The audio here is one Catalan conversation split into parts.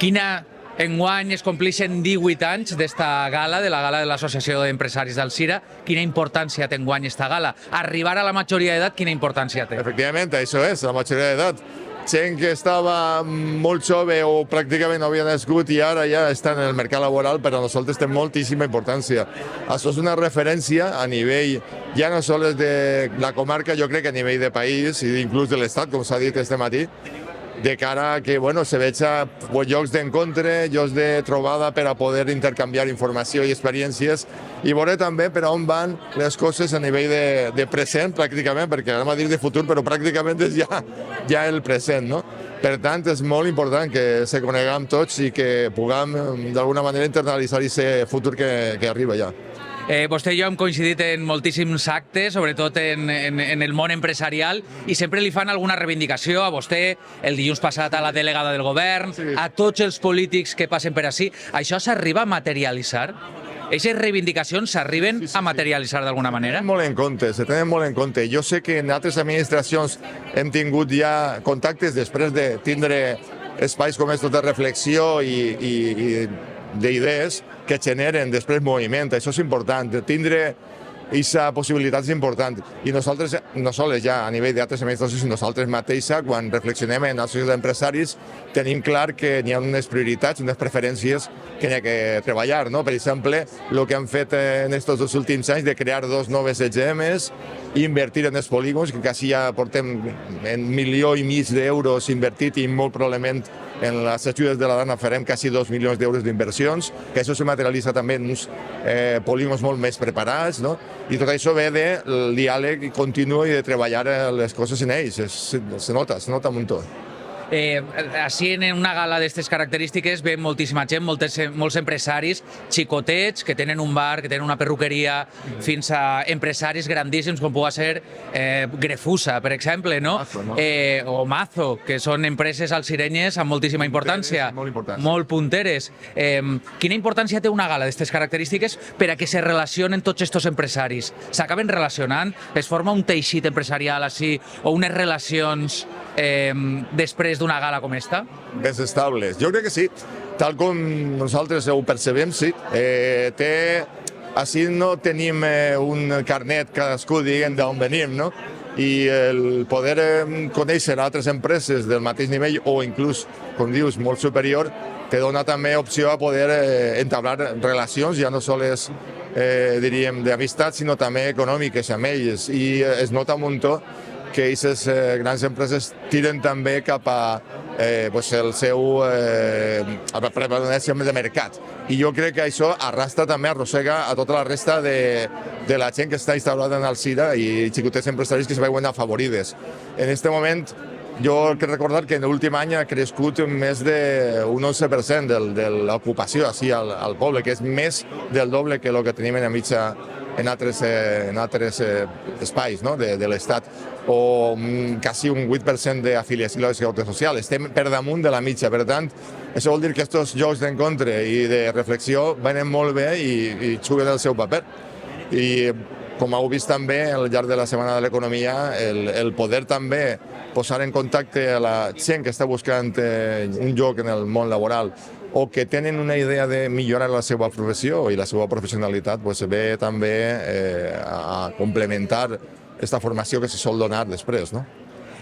Quina enguany es compleixen 18 anys d'esta gala, de la gala de l'Associació d'Empresaris d'Alzira. Quina importància té enguany esta gala? Arribar a la majoria d'edat, quina importància té? Efectivament, això és, la majoria d'edat. Gent que estava molt jove o pràcticament no havia nascut i ara ja estan en el mercat laboral, per a nosaltres té moltíssima importància. Això és una referència a nivell, ja no sols de la comarca, jo crec que a nivell de país i inclús de l'Estat, com s'ha dit este matí, de cara a que se veja llocs d'encontre, llocs de trobada per a poder intercanviar informació i experiències i veure també per a on van les coses a nivell de present, pràcticament, perquè anem a dir de futur, però pràcticament és ja el present, no? Per tant, és molt important que se coneguem tots i que puguem d'alguna manera internalitzar aquest futur que arriba ja. Vostè i jo hem coincidit en moltíssims actes, sobretot en el món empresarial, i sempre li fan alguna reivindicació a vostè, el dilluns passat a la delegada del govern, a tots els polítics que passen per ací. Això s'arriba a materialitzar? Aquestes reivindicacions s'arriben a materialitzar d'alguna manera? Se tenen molt en compte. Jo sé que en altres administracions hem tingut ja contactes després de tindre espais com estos de reflexió i d'idees que generen després moviment. Això és important. Tindre aquesta possibilitat és important. I nosaltres, no sols ja a nivell d'altres administracions, sinó nosaltres mateixa, quan reflexionem en associacions d'empresaris, tenim clar que n'hi ha unes prioritats, unes preferències que n'hi ha que treballar. No? Per exemple, el que han fet en aquests 2 últims anys de crear 2 noves EGMs, invertir en els polígons, que quasi ja portem $1,5 milions d'euros invertit i molt probablement en les ajudes de la Dana farem quasi $2 milions d'inversions, que això se materialitza també en uns polígons molt més preparats, no? I tot això ve del diàleg continu i de treballar les coses en ells. Se nota un muntó. Així en una gala d'aquestes característiques ve moltíssima gent, molts empresaris xicotets que tenen un bar, que tenen una perruqueria, fins a empresaris grandíssims com pugui ser Grefusa, per exemple, no? O Mazo, que són empreses alzirenyes amb moltíssima importància, molt punteres. Quina importància té una gala d'aquestes característiques per a que se relacionen tots aquests empresaris? S'acaben relacionant? Es forma un teixit empresarial així o unes relacions després d'una gala com esta? Més estables. Jo crec que sí. Tal com nosaltres ho percebem, sí. Així no tenim un carnet cadascú dient d'on venim, no? I el poder conèixer altres empreses del mateix nivell o inclús, com dius, molt superior, te dona també opció a poder entablar relacions, ja no sols, diríem, d'amistat, sinó també econòmiques amb ells. I es nota un muntó que aquestes grans empreses tiren també cap a el seu prevalença de mercat. I jo crec que això arrossega a tota la resta de la gent que està instal·lada en Alzira i xicotets empresaris que es veuen afavorides. En aquest moment, jo crec recordar que en l'últim any ha crescut més d'un 11% de l'ocupació al poble, que és més del doble que el que tenim en altres espais de l'Estat, o quasi un 8% d'afiliació a la Seguretat Social. Estem per damunt de la mitja. Per tant, això vol dir que aquests llocs d'encontre i de reflexió venen molt bé i juguen el seu paper. I com heu vist també al llarg de la Setmana de l'Economia, el poder també posar en contacte a la gent que està buscant un lloc en el món laboral o que tenen una idea de millorar la seva professió i la seva professionalitat, ve també a complementar aquesta formació que se sol donar després, no?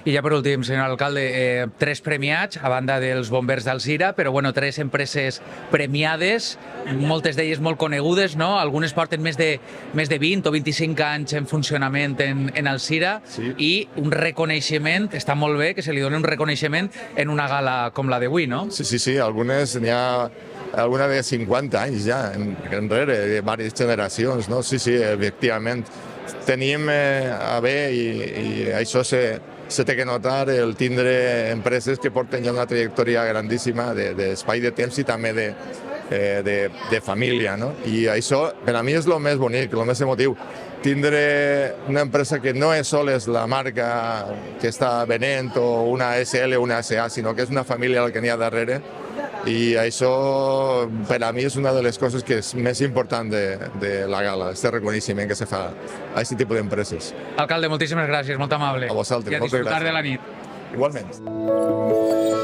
I ja per últim, senyor alcalde, 3 premiats, a banda dels bombers d'Alzira, però 3 empreses premiades, moltes d'elles molt conegudes, no? Algunes porten més de 20 o 25 anys en funcionament en Alzira, i un reconeixement, està molt bé que se li doni un reconeixement en una gala com la d'avui, no? Sí, algunes n'hi ha alguna de 50 anys ja enrere, de diverses generacions, no? Sí, efectivament. Tenim a bé, i això se té que notar, el tindre empreses que porten ja una trajectòria grandíssima d'espai de temps i també de família, no? I això per a mi és el més bonic, el més emotiu. Tindre una empresa que no és sols la marca que està venent o una SL o una SA, sinó que és una família el que n'hi ha darrere. I això per a mi és una de les coses que és més important de la gala, aquest reconeixement que se fa a aquest tipus d'empreses. Alcalde, moltíssimes gràcies, molt amable. A vosaltres, i a moltes disfrutar gràcies. de la nit. Igualment.